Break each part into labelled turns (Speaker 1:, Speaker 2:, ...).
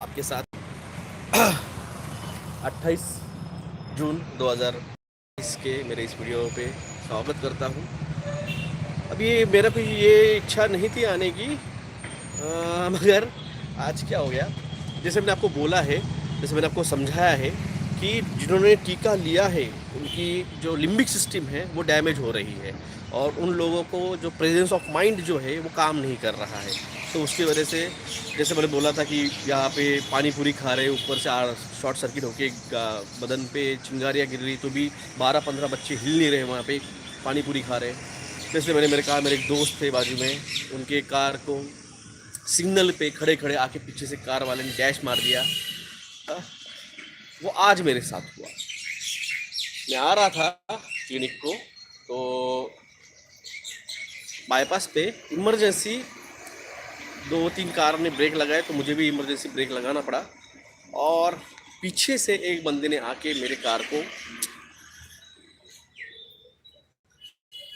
Speaker 1: आपके साथ 28 जून 2020 के मेरे इस वीडियो पे स्वागत करता हूँ। अभी मेरा कोई ये इच्छा नहीं थी आने की, मगर आज क्या हो गया, जैसे मैंने आपको बोला है, जैसे मैंने आपको समझाया है कि जिन्होंने टीका लिया है उनकी जो लिम्बिक सिस्टम है वो डैमेज हो रही है और उन लोगों को जो प्रेजेंस ऑफ माइंड जो है वो काम नहीं कर रहा है। तो उसकी वजह से जैसे मैंने बोला था कि यहाँ पे पानी पूरी खा रहे, ऊपर से शॉर्ट सर्किट होके बदन पे चिंगारियाँ गिर रही, तो भी 12-15 बच्चे हिल नहीं रहे वहाँ पे पानी पूरी खा रहे। जैसे मेरे कहा, मेरे एक दोस्त थे बाजू में, उनके कार को सिग्नल पे खड़े खड़े आके पीछे से कार वाले ने डैश मार दिया। हाँ, वो आज मेरे साथ हुआ। मैं आ रहा था क्लिनिक को, तो बाईपास पे इमरजेंसी 2-3 कार ने ब्रेक लगाए, तो मुझे भी इमरजेंसी ब्रेक लगाना पड़ा और पीछे से एक बंदे ने आके मेरे कार को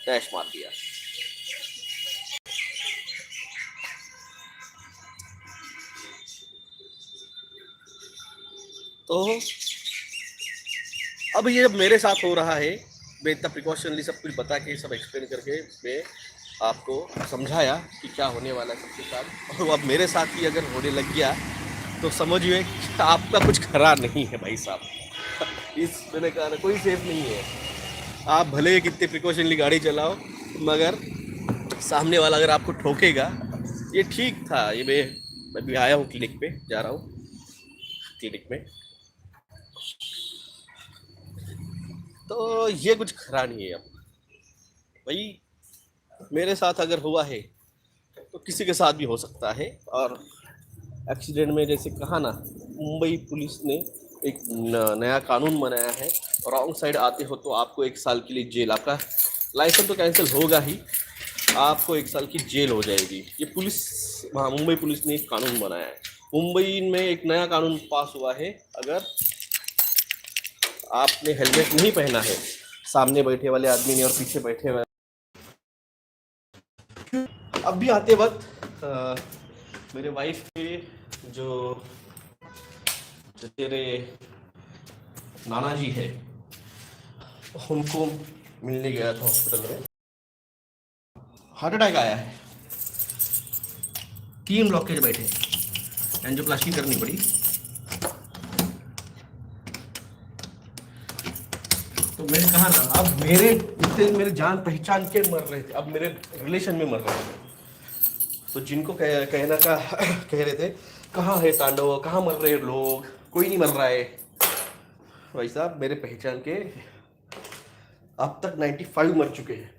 Speaker 1: डैश मार दिया। तो अब ये जब मेरे साथ हो रहा है, मैं इतना प्रिकॉशनली सब कुछ बता के, सब एक्सप्लेन करके मैं आपको समझाया कि क्या होने वाला है सबके साथ, और अब मेरे साथ ही अगर होने लग गया तो समझिए आपका कुछ खरा नहीं है भाई साहब। इस मैंने कहा कोई सेफ नहीं है। आप भले कितने प्रिकॉशनली गाड़ी चलाओ, मगर सामने वाला अगर आपको ठोकेगा, ये ठीक था। ये मैं भी आया हूँ क्लिनिक पे, जा रहा हूँ क्लिनिक में, तो ये कुछ खरा नहीं है। अब भाई मेरे साथ अगर हुआ है तो किसी के साथ भी हो सकता है। और एक्सीडेंट में जैसे कहा ना, मुंबई पुलिस ने एक नया कानून बनाया है, रॉन्ग साइड आते हो तो आपको 1 साल के लिए जेल, आपका लाइसेंस तो कैंसिल होगा ही, आपको 1 साल की जेल हो जाएगी। ये पुलिस, वहाँ मुंबई पुलिस ने एक कानून बनाया है। मुंबई में एक नया कानून पास हुआ है, अगर आपने हेलमेट नहीं पहना है, सामने बैठे वाले आदमी ने और पीछे बैठे वाले, अब भी आते वक्त मेरे वाइफ के जो तेरे नाना जी है, उनको मिलने गया था हॉस्पिटल में। हार्ट अटैक आया है, 3 ब्लॉकेज बैठे, एंजियोप्लास्टी करनी पड़ी। तो मैंने कहा ना, अब मेरे इतने मेरे जान पहचान के मर रहे थे, अब मेरे रिलेशन में मर रहे थे, तो जिनको कहना का कह रहे थे कहाँ है तांडव, कहाँ मर रहे लोग, कोई नहीं मर रहा है। भाई साहब मेरे पहचान के अब तक 95 मर चुके हैं।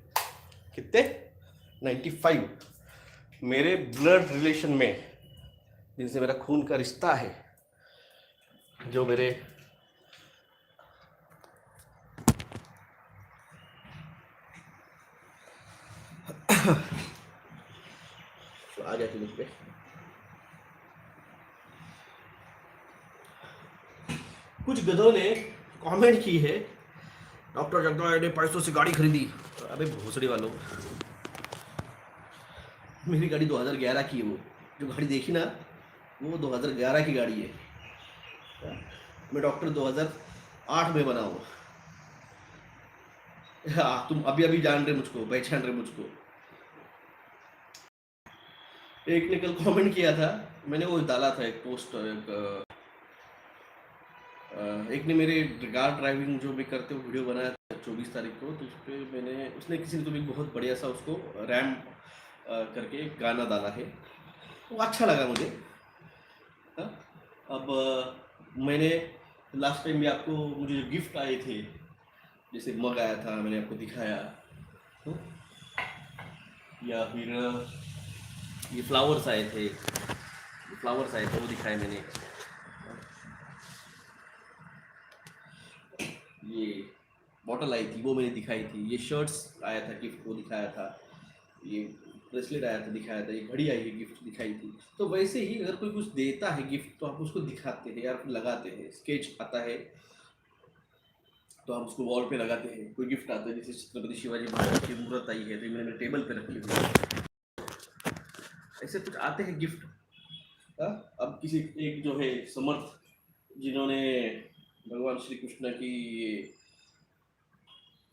Speaker 1: कितने? 95 मेरे ब्लड रिलेशन में, जिनसे मेरा खून का रिश्ता है, जो मेरे आ गया क्लिनिक पे। कुछ गधों ने कमेंट की है, डॉक्टर जगदम्बा ने पैसों से गाड़ी खरीदी। अबे भोसड़ी वालों, मेरी गाड़ी 2011 की है। वो जो गाड़ी देखी ना, वो 2011 की गाड़ी है। मैं डॉक्टर 2008 में बना हूँ। हाँ, तुम अभी अभी जान रहे मुझको, पहचान रहे मुझको। एक ने कल कमेंट किया था, मैंने वो डाला था एक पोस्ट, एक ने मेरे कार ड्राइविंग जो भी करते हो वीडियो बनाया था 24 तारीख को, तो उस पर मैंने, उसने किसी ने तो भी बहुत बढ़िया सा उसको रैम करके एक गाना डाला है, वो अच्छा लगा मुझे। हाँ? अब मैंने लास्ट टाइम भी आपको, मुझे जो गिफ्ट आए थे, जैसे मग आया था, मैंने आपको दिखाया। हाँ? या फिर ये फ्लावर्स आए थे, वो दिखाए मैंने। ये बॉटल आई थी वो मैंने दिखाई थी, ये शर्ट्स आया था गिफ्ट वो दिखाया था, ये ब्रेसलेट आया था दिखाया था, ये घड़ी आई है गिफ्ट दिखाई थी। तो वैसे ही अगर कोई कुछ देता है गिफ्ट तो आप उसको दिखाते हैं या फिर लगाते हैं। स्केच आता है तो हम उसको वॉल पे लगाते हैं। कोई गिफ्ट आता है, जैसे छत्रपति शिवाजी महाराज की मूर्त आई है तो मैंने टेबल पे रखी हुई है। ऐसे कुछ आते हैं गिफ्ट, अब किसी एक जो है समर्थ, जिन्होंने भगवान श्री कृष्ण की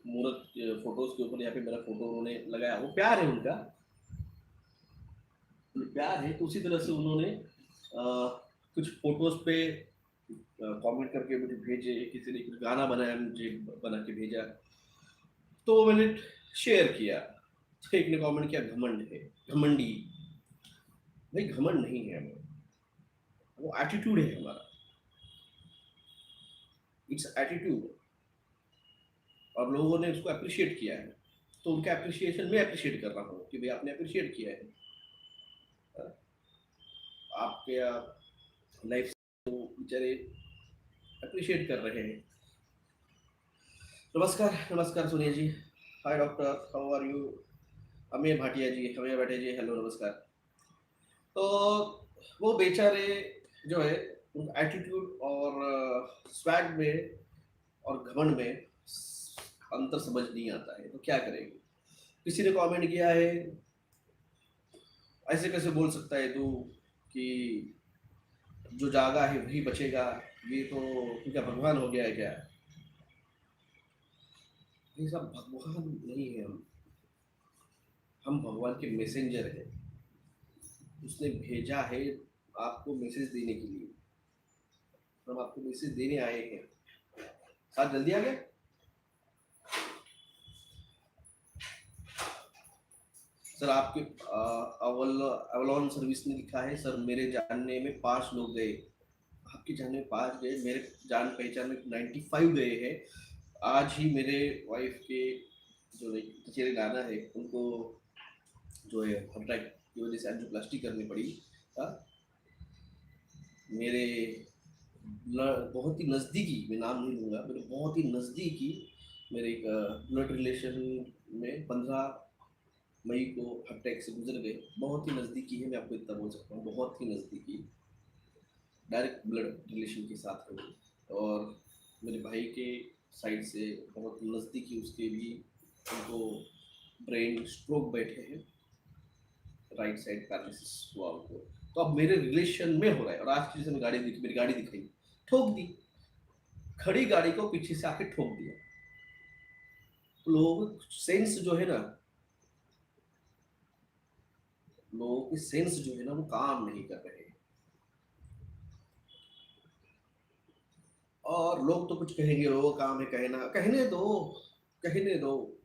Speaker 1: मूर्त फोटोज के ऊपर यहाँ पे मेरा फोटो उन्होंने लगाया, वो प्यार है उनका, प्यार है। तो उसी तरह से उन्होंने कुछ फोटोज पे कमेंट करके मुझे भेजे, किसी ने कुछ गाना बनाया मुझे बना के भेजा, तो मैंने शेयर किया। तो एक ने कमेंट किया घमंड है, घमंडी। भाई घमंड नहीं है हमें, वो एटीट्यूड है हमारा, इट्स एटीट्यूड। और लोगों ने उसको अप्रिशिएट किया है, तो उनका अप्रिशिएशन मैं अप्रिशिएट कर रहा हूँ कि भाई आपने अप्रिशिएट किया है। आपके लाइफ को बेचारे अप्रिशिएट कर रहे हैं। नमस्कार, नमस्कार Sonia ji. Hi doctor, how are you? Amey Bhatia ji, Amey Bhatia ji, hello नमस्कार। तो वो बेचारे जो है एटीट्यूड और स्वैग में और घमंड में अंतर समझ नहीं आता है, तो क्या करेंगे। किसी ने कमेंट किया है, ऐसे कैसे बोल सकता है तू कि जो जागा है वही बचेगा, ये तो तू क्या भगवान हो गया है क्या? ये सब भगवान नहीं है, हम भगवान के मैसेंजर हैं। उसने भेजा है आपको मैसेज देने के लिए, हम आपको मैसेज देने आए हैं। साथ जल्दी आ गया। सर आपके अवलॉन सर्विस ने लिखा है, सर मेरे जानने में 5 लोग गए। आपके जानने में 5 गए, मेरे जान पहचान में 95 गए हैं। आज ही मेरे वाइफ के जो चचेरे नाना है, उनको जो है हार्ट अटैक की वजह से एंजियोप्लास्टी करनी पड़ी। हाँ, मेरे बहुत ही नज़दीकी, मैं नाम नहीं लूँगा, मेरे बहुत ही नज़दीकी मेरे एक ब्लड रिलेशन में 15 मई को हार्ट अटैक से गुजर गए। बहुत ही नज़दीकी है, मैं आपको इतना बोल सकता हूँ, बहुत ही नज़दीकी, डायरेक्ट ब्लड रिलेशन के साथ है वो। और मेरे भाई के साइड से बहुत नज़दीकी उसके भी, उनको ब्रेन स्ट्रोक बैठे हैं, राइट साइड पैरालिसिस हुआ उनको। तो अब मेरे रिलेशन में हो रहा है। और आज की जैसे गाड़ी दिखी, मेरी गाड़ी दिखाई, ठोक दी, खड़ी गाड़ी को पीछे से आके ठोक दिया। तो लोगों को सेंस जो है ना, लोगों की सेंस जो है ना, वो काम नहीं कर रहे हैं। और लोग तो कुछ कहेंगे, लोगों का काम है कहना, कहने दो, कहने दो।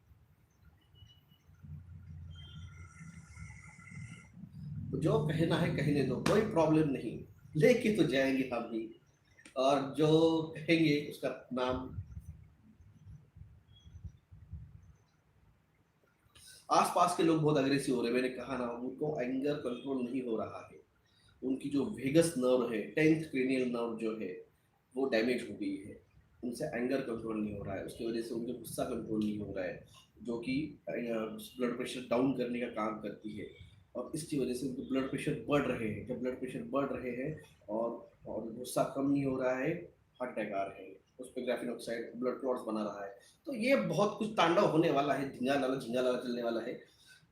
Speaker 1: जो कहना है कहने दो, कोई प्रॉब्लम नहीं, लेके तो जाएंगे हम भी। और जो कहेंगे उसका नाम, आसपास के लोग बहुत अग्रेसिव हो रहे हैं। मैंने कहा ना, उनको एंगर कंट्रोल नहीं हो रहा है। उनकी जो वेगस नर्व है, 10th क्रेनियल नर्व जो है, वो डैमेज हो गई है। उनसे एंगर कंट्रोल नहीं हो रहा है, उसकी वजह से उनका गुस्सा कंट्रोल नहीं हो रहा है, जो कि ब्लड प्रेशर डाउन करने का काम करती है। और इसकी वजह से उनके ब्लड प्रेशर बढ़ रहे हैं। जब ब्लड प्रेशर बढ़ रहे हैं और गुस्सा कम नहीं हो रहा है, हार्ट अटैक आ रहे हैं, उस पर ग्राफीन ऑक्साइड ब्लड क्लॉट्स बना रहा है। तो ये बहुत कुछ तांडव होने वाला है, झिंगा लाला चलने वाला है।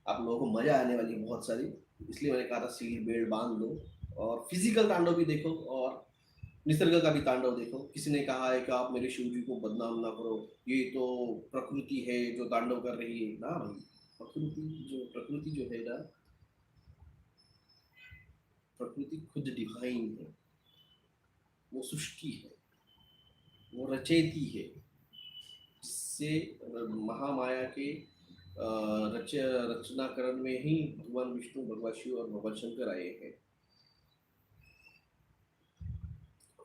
Speaker 1: आप लोगों को मजा आने वाली है बहुत सारी। इसलिए मैंने कहा था सील बेल्ट बांध लो, और फिजिकल तांडव भी देखो और निसर्ग का भी तांडव देखो। किसी ने कहा है कि आप मेरे शिव जी को बदनाम ना करो, ये तो प्रकृति है जो तांडव कर रही है ना भाई। प्रकृति जो है ना, प्रकृति खुद डिवाइन है, वो सृष्टि है, वो रचेती है। जिससे महामाया के रचनाकरण में ही भगवान विष्णु, भगवान शिव और भगवान शंकर आए हैं।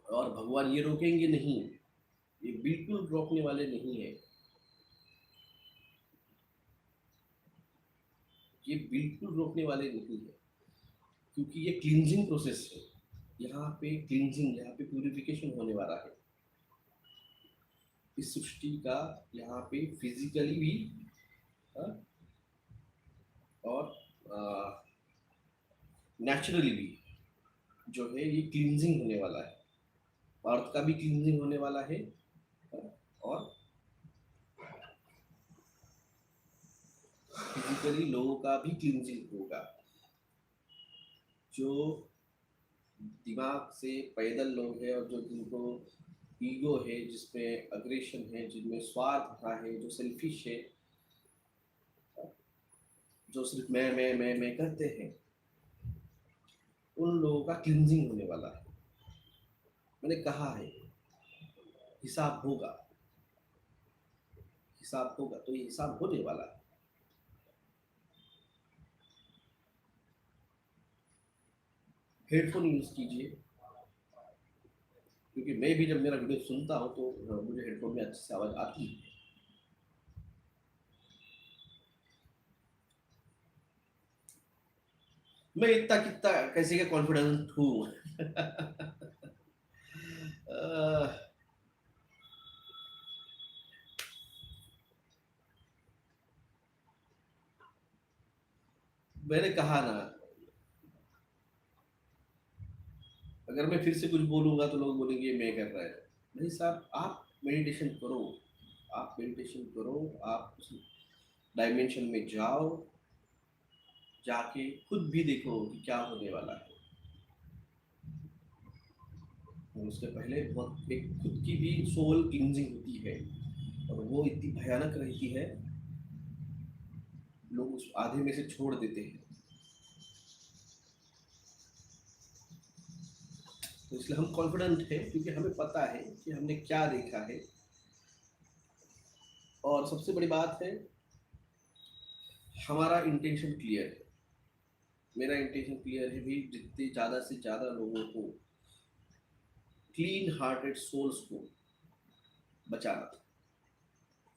Speaker 1: और भगवान ये रोकेंगे नहीं, ये बिल्कुल रोकने वाले नहीं है, ये बिल्कुल रोकने वाले नहीं है। क्योंकि ये क्लींजिंग प्रोसेस है, यहाँ पे क्लींजिंग, यहाँ पे प्यूरिफिकेशन होने वाला है इस सृष्टि का। यहाँ पे फिजिकली भी हाँ, और नेचुरली भी जो है ये क्लींजिंग होने वाला है। अर्थ का भी क्लींजिंग होने वाला है, और फिजिकली लोगों का भी क्लींजिंग होगा। जो दिमाग से पैदल लोग हैं, और जो जिनको ईगो है, जिसमें अग्रेशन है, जिनमें स्वार्थ भरा है, जो सेल्फिश है, जो सिर्फ मैं करते हैं, उन लोगों का क्लिनजिंग होने वाला है। मैंने कहा है हिसाब होगा, हिसाब होगा, तो ये हिसाब होने वाला है। हेडफोन यूज कीजिए, क्योंकि मैं भी जब मेरा वीडियो सुनता हूँ तो मुझे हेडफोन में अच्छी से आवाज आती है। मैं इतना कितना कैसे का कॉन्फिडेंट हूँ। मैंने कहा ना, अगर मैं फिर से कुछ बोलूंगा तो लोग बोलेंगे मैं कर रहा है। नहीं साहब, आप मेडिटेशन करो, आप मेडिटेशन करो, आप उस डायमेंशन में जाओ, जाके खुद भी देखो कि क्या होने वाला है। और उसके पहले बहुत एक खुद की भी सोल क्लिनजिंग होती है, और वो इतनी भयानक रहती है, लोग उस आधे में से छोड़ देते हैं। तो इसलिए हम कॉन्फिडेंट हैं, क्योंकि हमें पता है कि हमने क्या देखा है। और सबसे बड़ी बात है, हमारा इंटेंशन क्लियर है। मेरा इंटेंशन क्लियर है भी, जितने ज़्यादा से ज़्यादा लोगों को, क्लीन हार्टेड सोल्स को बचाना था,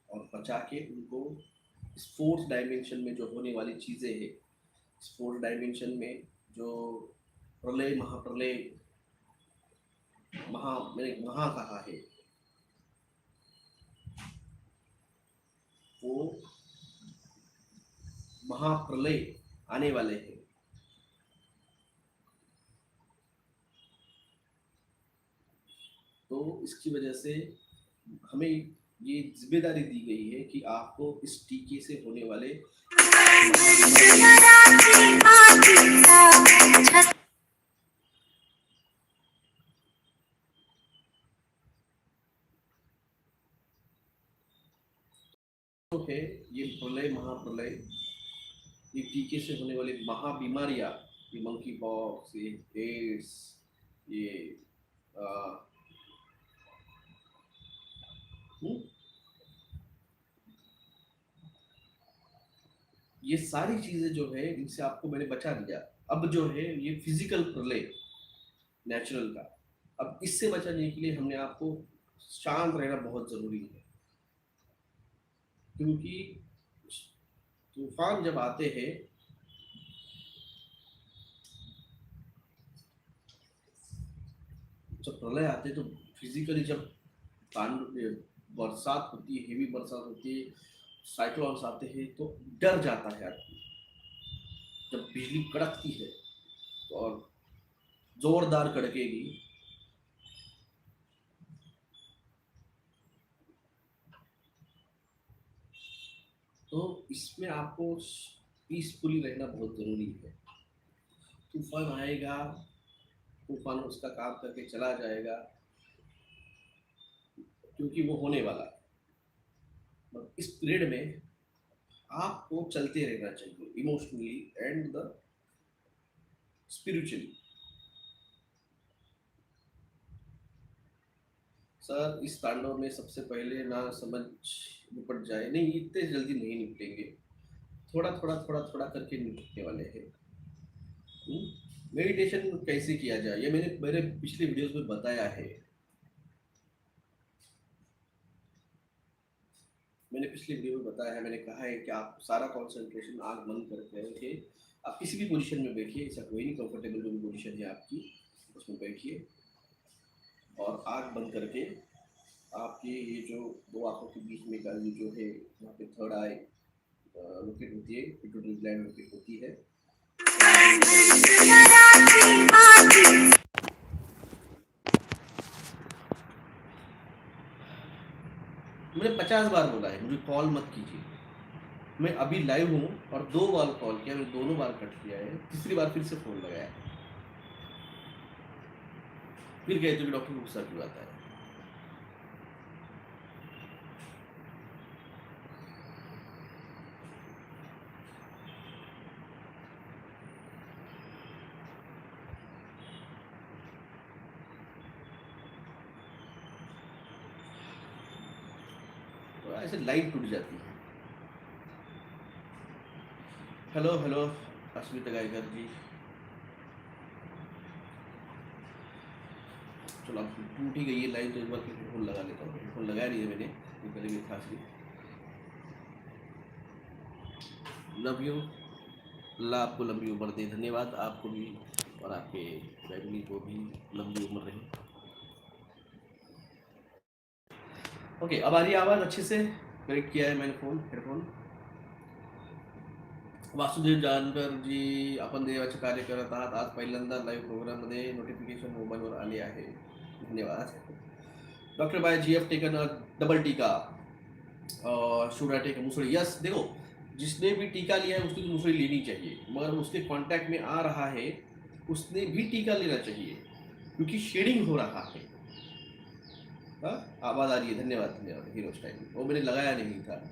Speaker 1: और बचा के उनको इस फोर्थ डायमेंशन में जो होने वाली चीज़ें हैं, इस फोर्थ डायमेंशन में जो प्रलय महाप्रलय मैंने महा कहा है, वो महाप्रलय आने वाले हैं। तो इसकी वजह से हमें ये जिम्मेदारी दी गई है कि आपको इस टीके से होने वाले है, ये प्रलय महाप्रलय, ये टीके से होने वाली महा बीमारियां, ये मंकी पॉक्स, ये एड्स, ये ये सारी चीजें जो है, इनसे आपको मैंने बचा दिया। अब जो है ये फिजिकल प्रलय नेचुरल का, अब इससे बचाने के लिए हमने आपको शांत रहना बहुत जरूरी है, क्योंकि तूफान जब आते हैं, जब प्रलय आते हैं, तो फिजिकली जब बरसात होती है, हेवी बरसात होती है, साइक्लोन्स आते हैं, तो डर जाता है आदमी। जब बिजली कड़कती है और जोरदार कड़केगी, तो इसमें आपको पीसफुली रहना बहुत जरूरी है। तूफान आएगा, तूफान उसका काम करके चला जाएगा, क्योंकि वो होने वाला है। इस पीरियड में आपको चलते रहना चाहिए, emotionally and the spiritually. Sir, इस तांडव में सबसे पहले ना समझ निपट जाए, नहीं इतने जल्दी नहीं निपटेंगे, थोड़ा थोड़ा थोड़ा थोड़ा करके निपटने वाले हैं। मेडिटेशन कैसे किया जाए, ये मैंने मेरे पिछले वीडियोस में बताया है। मैंने पिछले वीडियो में बताया है, मैंने कहा है कि आप सारा कंसंट्रेशन आंख बंद करके रखिए। आप किसी भी पोजीशन में बैठिए, ऐसा कोई नहीं, कंफर्टेबल जो भी पोजीशन है आपकी उसमें बैठिए, और आंख बंद करके आपकी ये जो दो आंखों के बीच में का ये जो है, यहाँ पे थर्ड आई लोकेट होती है, पिट्यूटरी ग्लैंड लोकेट होती है। मैंने 50 बार बोला है मुझे कॉल मत कीजिए। मैं अभी लाइव हूँ और 2 बार कॉल किया, मैंने दोनों बार कट किया है, तीसरी बार फिर से फोन लगाया है। फिर कहते हो कि डॉक्टर को गुस्सा क्यों आता है। तो ऐसे लाइन टूट जाती है। हेलो हेलो अस्मिता गायकर जी। चलो अब टूट ही गई है लाइन, तो एक बार फिर हेडफोन लगा लेता हूँ। हेडफोन लगाया नहीं है मैंने, ये गले में खांस ली। लव यू, अल्लाह आपको लंबी उम्र दे। धन्यवाद आपको भी और आपके फैमिली को भी लंबी उम्र रहे। ओके, अब आ रही है आवाज़ अच्छे से? कनेक्ट किया है मैंने फोन, हेडफोन। वासुदेव जानकर जी, आपण देवाचे कार्य करत आहात। आज पहिल्यांदा लाईव्ह प्रोग्राममध्ये नोटिफिकेशन मोबाईलवर आले आहे, धन्यवाद। डॉक्टर बाय जी एफ टेकन डबल टीका, शुड आई टेक मुसड़ी? यस, देखो जिसने भी टीका लिया है उसकी तो मुसड़ी लेनी चाहिए, मगर उसके कांटेक्ट में आ रहा है उसने भी टीका लेना चाहिए, क्योंकि शेडिंग हो रहा है। हाँ, आवाज आ रही है, धन्यवाद धन्यवाद। हीरो स्टाइल वो मैंने लगाया नहीं था।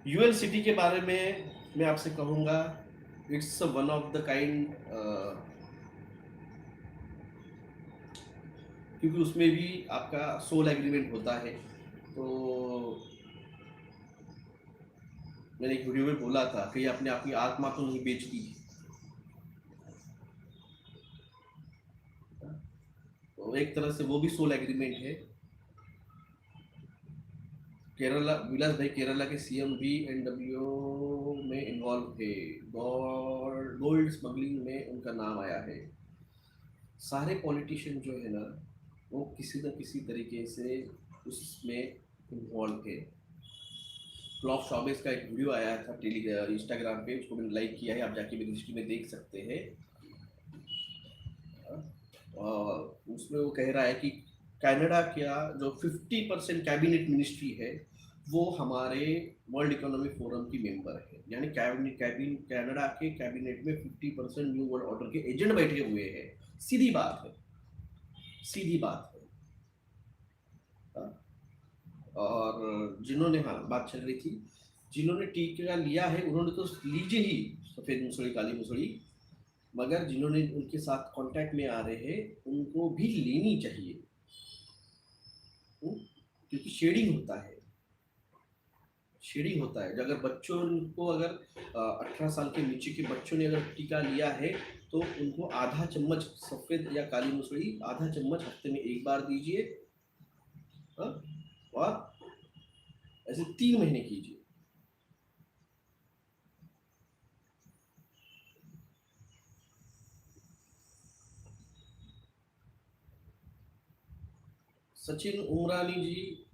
Speaker 1: यूएल सिटी के बारे में मैं आपसे कहूँगा, it's one of the kind, क्योंकि उसमें भी आपका सोल एग्रीमेंट होता है। तो मैंने एक वीडियो में बोला था कि आपने अपनी आत्मा तो नहीं बेचती। तो एक तरह से वो भी सोल एग्रीमेंट है। केरला, विलास भाई केरला के सीएम भी एनडब्ल्यू में इन्वॉल्व है। गोल्ड स्मगलिंग में उनका नाम आया है। सारे पॉलिटिशियन जो है ना, वो किसी न किसी तरीके से उसमें इन्वॉल्व है। क्लॉफ शॉबेस का एक वीडियो आया था इंस्टाग्राम पे, उसको मैंने लाइक किया है, आप जाके मेरी हिस्ट्री में देख सकते हैं। उसमें वो कह रहा है कि कनाडा का जो 50% कैबिनेट मिनिस्ट्री है वो हमारे वर्ल्ड इकोनॉमिक फोरम की मेंबर है। यानी कनाडा के कैबिनेट में 50% न्यू वर्ल्ड ऑर्डर के एजेंट बैठे हुए हैं। सीधी बात है, सीधी बात है। हाँ? और जिन्होंने, हाँ बात चल रही थी, जिन्होंने टीका लिया है उन्होंने तो लीजिए ही, सफेद मुसड़ी काली मुसड़ी, मगर जिन्होंने उनके साथ कांटेक्ट में आ रहे हैं उनको भी लेनी चाहिए। क्योंकि शेडिंग होता है, शेडिंग होता है। अगर बच्चों को, अगर 18 साल के नीचे के बच्चों ने अगर टीका लिया है तो उनको आधा चम्मच सफेद या काली मुसड़ी, आधा चम्मच हफ्ते में एक बार दीजिए। और ऐसे 3 महीने कीजिए। सचिन उमरानी जी,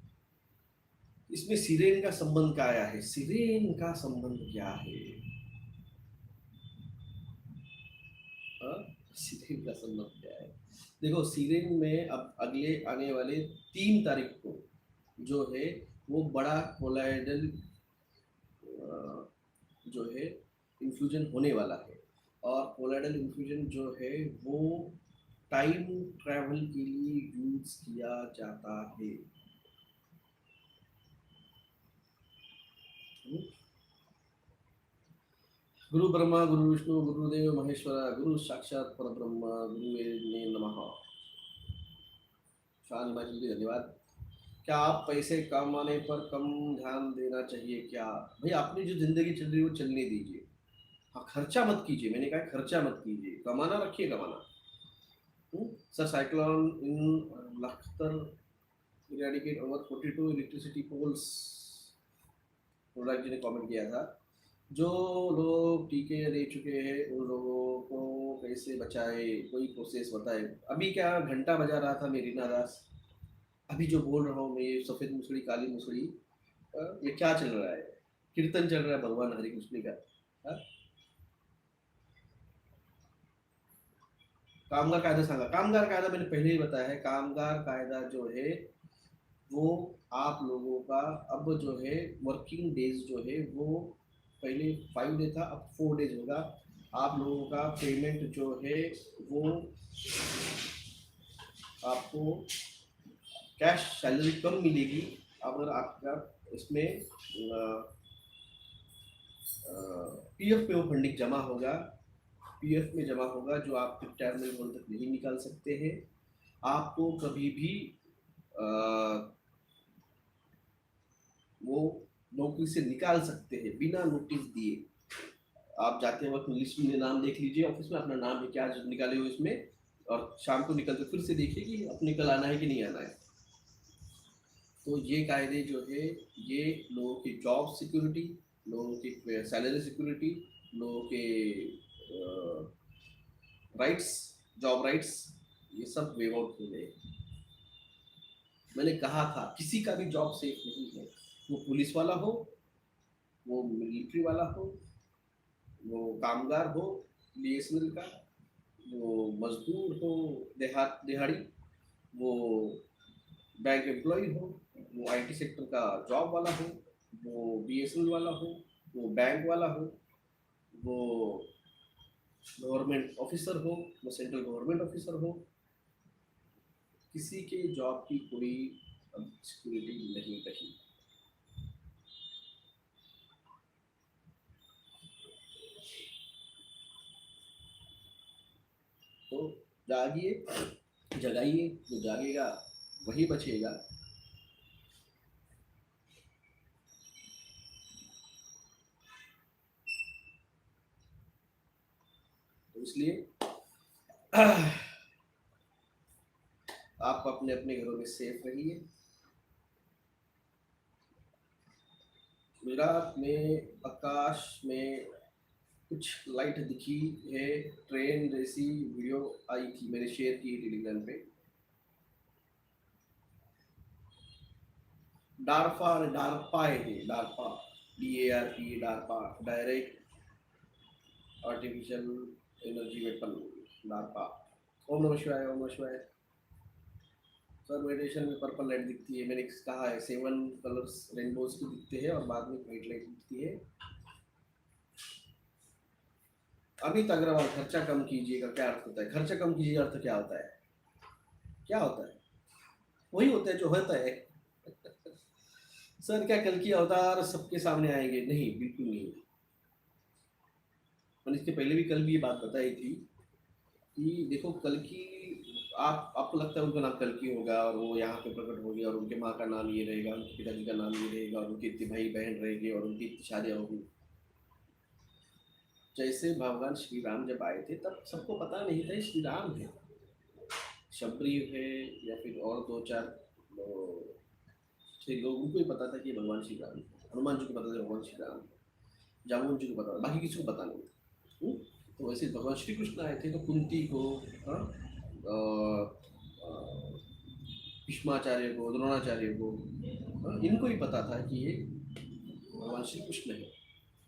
Speaker 1: इसमें सिरेन का संबंध क्या आया है? सिरेन का संबंध क्या है? सिरेन का संबंध क्या है? देखो, सिरेन में अब अगले आने वाले 3 तारीख को जो है वो बड़ा कोलाइडल जो है इन्फ्यूजन होने वाला है। और कोलाइडल इन्फ्यूजन जो है वो टाइम ट्रैवल के लिए यूज किया जाता है। गुरु ब्रह्मा गुरु विष्णु गुरुदेव महेश्वरा, गुरु साक्षात परब्रह्म गुरुवे नमः। शान जी धन्यवाद। क्या आप पैसे कमाने पर कम ध्यान देना चाहिए क्या? भाई अपनी जो जिंदगी चल रही है वो चलने दीजिए। हाँ, खर्चा मत कीजिए, मैंने कहा खर्चा मत कीजिए, कमाना रखिए कमाना। Sir, cyclone in Lakhtar eradicate over 42 electricity poles, product ji ने कमेंट किया था। जो लोग टीके ले चुके हैं उन लोगों को कैसे बचाए, कोई प्रोसेस बताए। अभी क्या घंटा बजा रहा था मेरी नादास, अभी जो बोल रहा हूँ मैं, ये सफेद मुसड़ी काली मुसड़ी, ये क्या चल रहा है? कीर्तन चल रहा है भगवान हरि कृष्ण का। हाँ? कामगार कायदा सांगा, कामगार कायदा मैंने पहले ही बताया है। कामगार कायदा जो है वो आप लोगों का अब जो है वर्किंग डेज जो है वो पहले 5 डे था, अब 4 डेज होगा। आप लोगों का पेमेंट जो है वो आपको कैश सैलरी कम मिलेगी अगर आपका इसमें पीएफ में वो फंडिंग जमा होगा, पीएफ में जमा होगा जो आप रिटायरमेंट होने तक नहीं निकाल सकते हैं। आपको कभी भी वो नौकरी से निकाल सकते हैं बिना नोटिस दिए। आप जाते वक्त लिस्ट में नाम देख लीजिए ऑफिस में, अपना नाम है क्या जो निकाले हुए इसमें, और शाम को निकलते फिर से देखिए कि अपने कल आना है कि नहीं आना है। तो ये कायदे जो है ये लोगों की जॉब सिक्योरिटी, लोगों की सैलरी सिक्योरिटी, लोगों के राइट्स, जॉब राइट्स, ये सब वेव आउट हो गए। मैंने कहा था किसी का भी जॉब सेफ नहीं है, वो पुलिस वाला हो, वो मिलिट्री वाला हो, वो कामगार हो बीएसएनएल का, वो मजदूर हो दिहाड़ी, वो बैंक एम्प्लॉय हो, वो आईटी सेक्टर का जॉब वाला हो, वो बीएसएनएल वाला हो, वो बैंक वाला हो, वो गवर्नमेंट ऑफिसर हो, वो सेंट्रल गवर्नमेंट ऑफिसर हो, किसी के जॉब की कोई सिक्योरिटी नहीं रही। तो जागिए, जगाइए, जो जागेगा वही बचेगा। तो इसलिए आप अपने अपने घरों में सेफ रहिए। गुजरात में आकाश में कुछ लाइट दिखी है, ट्रेन जैसी वीडियो आई थी, मैंने शेयर की टेलीग्राम पे। डारपा, डारपा है, DARPA, DARPA, DARPA, direct artificial energy weapon, DARPA. ओम नमः शिवाय, ओम नमः शिवाय। सर मेडिटेशन में पर्पल लाइट दिखती है, मैंने कहा है 7 कलर्स रेनबोज की दिखते हैं और बाद में व्हाइट लाइट दिखती है। अमित अग्रवाल, खर्चा कम कीजिएगा क्या अर्थ होता है? खर्चा कम कीजिएगा अर्थ क्या होता है? क्या होता है? वही होता है जो होता है। सर क्या कल की अवतार सबके सामने आएंगे? नहीं, बिल्कुल नहीं। मैंने इसके पहले भी कल भी ये बात बताई थी कि देखो कल की, आपको लगता है उनका नाम कल की होगा और वो यहाँ पे प्रकट होगी और उनके माँ का नाम ये रहेगा, उनके पिताजी का नाम ये रहेगा और उनके इतने भाई बहन रहेंगे और उनकी इतनी शादियाँ होगी। जैसे भगवान श्री राम जब आए थे तब सबको पता नहीं था श्री राम है, शबरी है, या फिर और दो चार छह लोग, उनको ही पता था कि भगवान श्री राम है। हनुमान जी को पता था भगवान श्री राम है, जामुन जी को पता था, बाकी किसी को पता नहीं था। तो वैसे भगवान श्री कृष्ण आए थे तो कुंती को, हाँ, भीष्माचार्य को, द्रोणाचार्य को, हाँ, इनको ही पता था कि ये भगवान श्री कृष्ण है,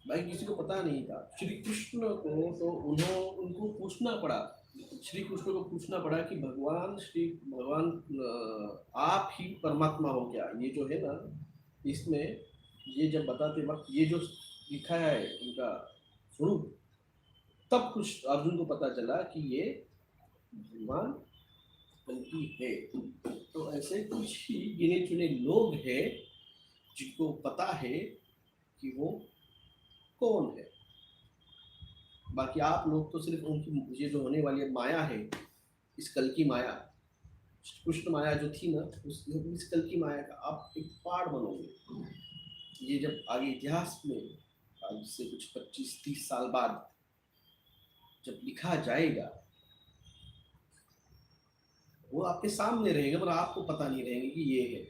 Speaker 1: भाई किसी को पता नहीं था। श्री कृष्ण को तो उनको पूछना पड़ा, श्री कृष्ण को पूछना पड़ा कि भगवान आप ही परमात्मा हो क्या? ये जो है ना, इसमें ये जब बताते वक्त ये जो लिखा है उनका स्वरूप, तब कुछ अर्जुन को पता चला कि ये भगवान बल्कि है। तो ऐसे कुछ ही गिने चुने लोग हैं जिनको पता है कि वो कौन है। बाकी आप लोग तो सिर्फ उनकी ये जो होने वाली माया है, इस कल की माया, कृष्ण माया जो थी ना, इस कल की माया का आप एक पार्ट बनोगे। ये जब आगे इतिहास में आज से कुछ 25-30 साल बाद जब लिखा जाएगा, वो आपके सामने रहेगा पर आपको पता नहीं रहेगा कि ये है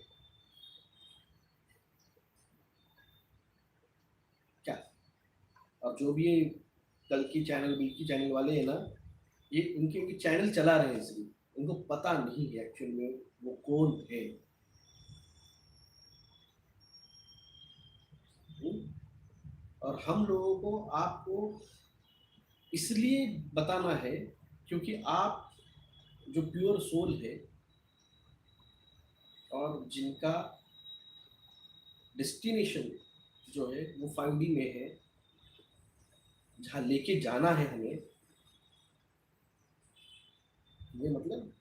Speaker 1: क्या। और जो भी ये कल की चैनल, बिल्की चैनल वाले हैं ना, ये उनके चैनल चला रहे हैं, सिर्फ उनको पता नहीं है एक्चुअल में वो कौन है। और हम लोगों को आपको इसलिए बताना है क्योंकि आप जो प्योर सोल है और जिनका डेस्टिनेशन जो है वो 5D में है, जहाँ लेके जाना है हमें, ये मतलब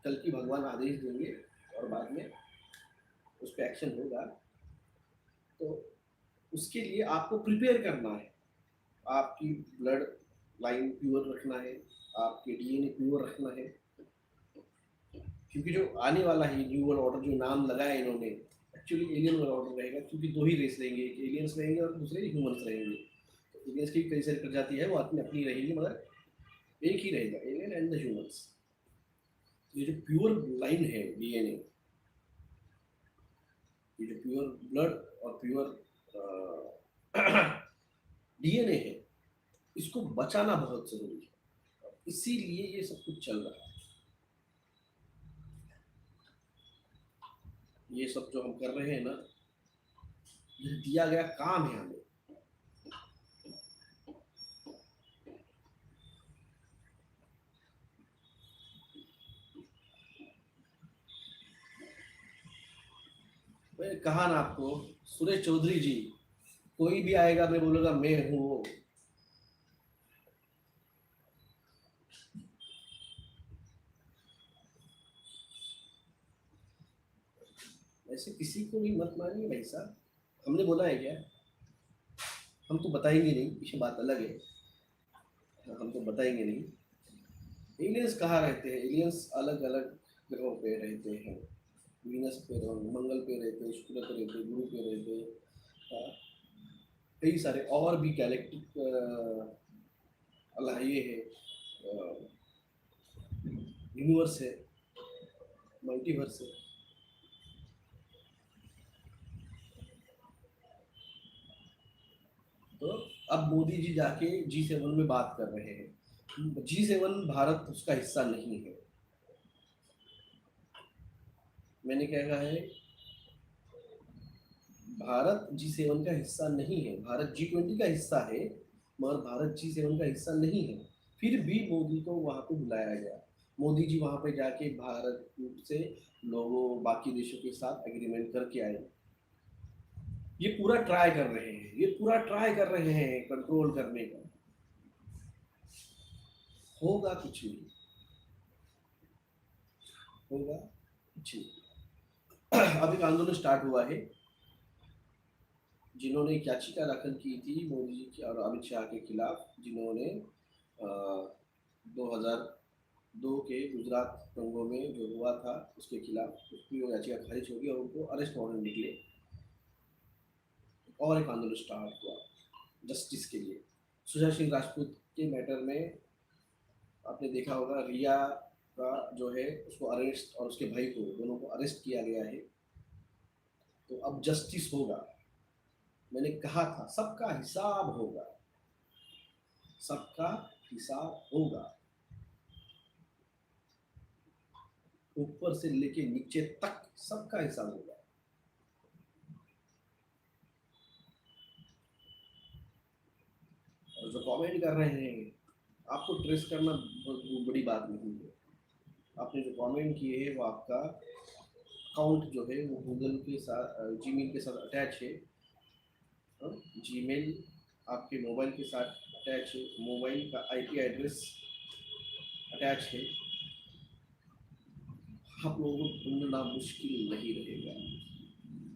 Speaker 1: कल की भगवान आदेश देंगे और बाद में उस पर एक्शन होगा, तो उसके लिए आपको प्रिपेयर करना है। आपकी ब्लड लाइन प्योर रखना है, आपके डीएनए प्योर रखना है, क्योंकि जो आने वाला है न्यू वर्ल्ड ऑर्डर जो नाम लगाया इन्होंने, एक्चुअली एलियन वर्ल्ड ऑर्डर रहेगा, क्योंकि दो ही रेस रहेंगे, एक एलियंस रहेंगे और दूसरे ह्यूमंस रहेंगे। तो एलियंस की कई सारी प्रजाति है, वो अपनी अपनी रहेगी, मगर एक ही रहेगा, एलियन एंड द ह्यूमंस। ये जो प्योर लाइन है डीएनए, ये जो प्योर ब्लड और प्योर डीएनए है, इसको बचाना बहुत जरूरी है, इसीलिए ये सब कुछ चल रहा है। ये सब जो हम कर रहे हैं ना, ये दिया गया काम है हमें। मैंने कहा ना आपको, सुरेश चौधरी जी, कोई भी आएगा मैं बोलूंगा मैं हूँ वो। ऐसे किसी को भी मत मानिए भाई साहब, हमने बोला है क्या? हम तो बताएंगे नहीं, पीछे बात अलग है, हम तो बताएंगे नहीं। एलियंस कहाँ रहते हैं? एलियंस अलग अलग ग्रहों पे रहते हैं, वीनस पे, मंगल पे रहते हैं, शुक्र पे रहते हैं, गुरु पे रहते हैं, कई सारे और भी गैलेक्टिक अल्लाह ये है, यूनिवर्स है, मल्टीवर्स है। तो अब मोदी जी जाके G7 में बात कर रहे हैं। G7 भारत उसका हिस्सा नहीं है। मैंने क्या कहा है? भारत G7 का हिस्सा नहीं है, भारत G20 का हिस्सा है, मगर भारत G7 का हिस्सा नहीं है। फिर भी मोदी को वहां पे बुलाया गया। मोदी जी वहां पे जाके भारत से लोगों बाकी देशों के साथ एग्रीमेंट करके आए। ये पूरा ट्राई कर रहे हैं, ये पूरा ट्राई कर रहे हैं कंट्रोल करने का। होगा कुछ नहीं, होगा कुछ नहीं। अब एक आंदोलन स्टार्ट हुआ है, जिन्होंने एक याचिका दाखिल की थी मोदी जी की और अमित शाह के खिलाफ, जिन्होंने 2002 के गुजरात दंगों में जो हुआ था उसके खिलाफ, उसकी वो याचिका खारिज होगी और उनको अरेस्ट वारंट निकले। और एक आंदोलन स्टार्ट हुआ जस्टिस के लिए। सुशांत सिंह राजपूत के मैटर में आपने देखा होगा, रिया का जो है उसको अरेस्ट, और उसके भाई को, दोनों को अरेस्ट किया गया है। तो अब जस्टिस होगा। मैंने कहा था सबका हिसाब होगा, सबका हिसाब होगा, ऊपर से लेके नीचे तक सबका हिसाब होगा। और जो कमेंट कर रहे हैं, आपको ट्रेस करना बहुत बड़ी बात नहीं है। आपने जो कमेंट किए हैं वो आपका अकाउंट जो है वो गूगल के साथ, जीमेल के साथ अटैच है। जीमेल आपके मोबाइल के साथ अटैच है, मोबाइल का आईपी एड्रेस अटैच है। आप लोगों को ढूंढना मुश्किल नहीं रहेगा,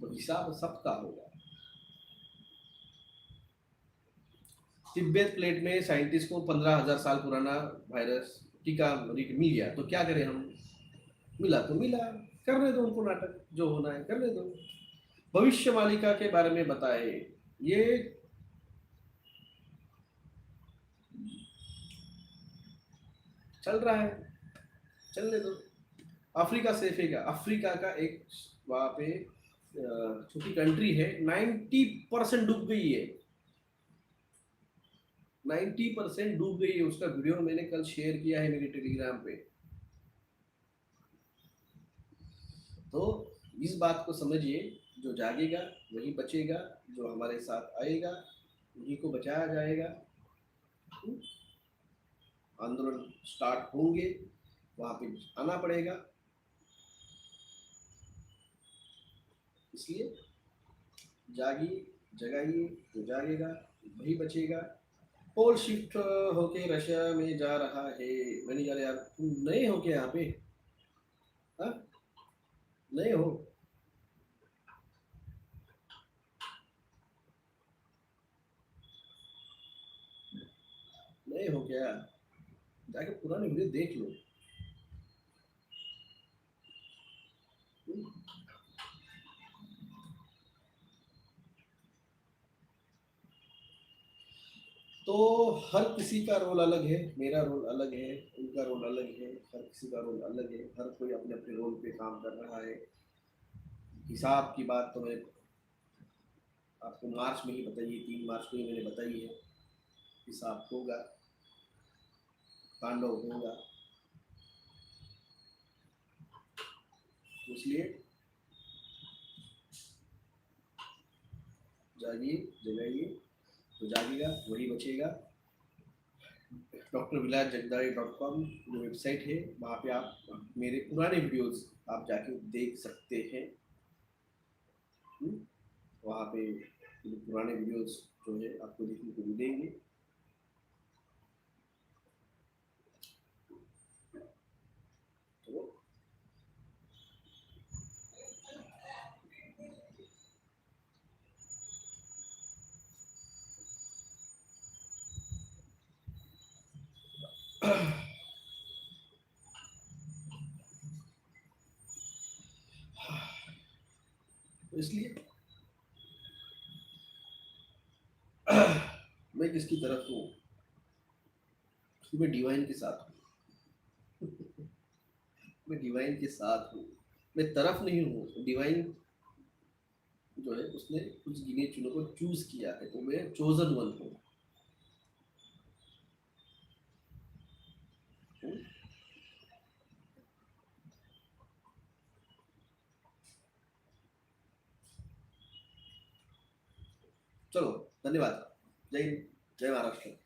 Speaker 1: तो हिसाब सबका होगा। तिब्बत प्लेट में साइंटिस्ट को 15,000 साल पुराना वायरस टीका मिल गया, तो क्या करें हम? मिला तो मिला, करने दो उनको, नाटक जो होना है करने दो। भविष्य मालिका के बारे में बताए, ये चल रहा है, चलने दो। अफ्रीका सेफ है क्या? अफ्रीका का एक वहां पे छोटी कंट्री है, 90% डूब गई है, 90% डूब गई है। उसका वीडियो मैंने कल शेयर किया है मेरे टेलीग्राम पे। तो इस बात को समझिए, जो जागेगा वही बचेगा, जो हमारे साथ आएगा उन्हीं को बचाया जाएगा। आंदोलन स्टार्ट होंगे, वहां पे आना पड़ेगा। इसलिए जागिए, जगाइए, जो जागेगा वही बचेगा। पोल शिफ्ट होके रशिया में जा रहा है। मैंने यार यार तुम नए हो क्या यहाँ पे? हाँ, नए हो? नए हो क्या? जाके पुराने वीडियो देख लो। हम्म? तो हर किसी का रोल अलग है, मेरा रोल अलग है, उनका रोल अलग है, हर किसी का रोल अलग है, हर कोई अपने अपने रोल पे काम कर रहा है। हिसाब की बात तो मैं आपको मार्च में ही बताइए, 3 मार्च को ही मैंने बताई है। हिसाब होगा, तांडव होगा। तो इसलिए जागिए, जगाइए, तो जागेगा वही बचेगा। drvilas.com जो वेबसाइट है, वहाँ पे आप मेरे पुराने वीडियोस आप जाके देख सकते हैं। हम्म? वहाँ पे जो पुराने वीडियोस जो है आपको देखने को मिलेंगे। तो इसलिए मैं किसकी तरफ हूँ? मैं डिवाइन के साथ हूँ। मैं डिवाइन के साथ हूँ। मैं तरफ नहीं हूँ, डिवाइन जो है उसने कुछ गिने चुनों को चूज किया है, तो मैं चोजन वन हूँ। चलो, धन्यवाद। जय हिंद, जय महाराष्ट्र।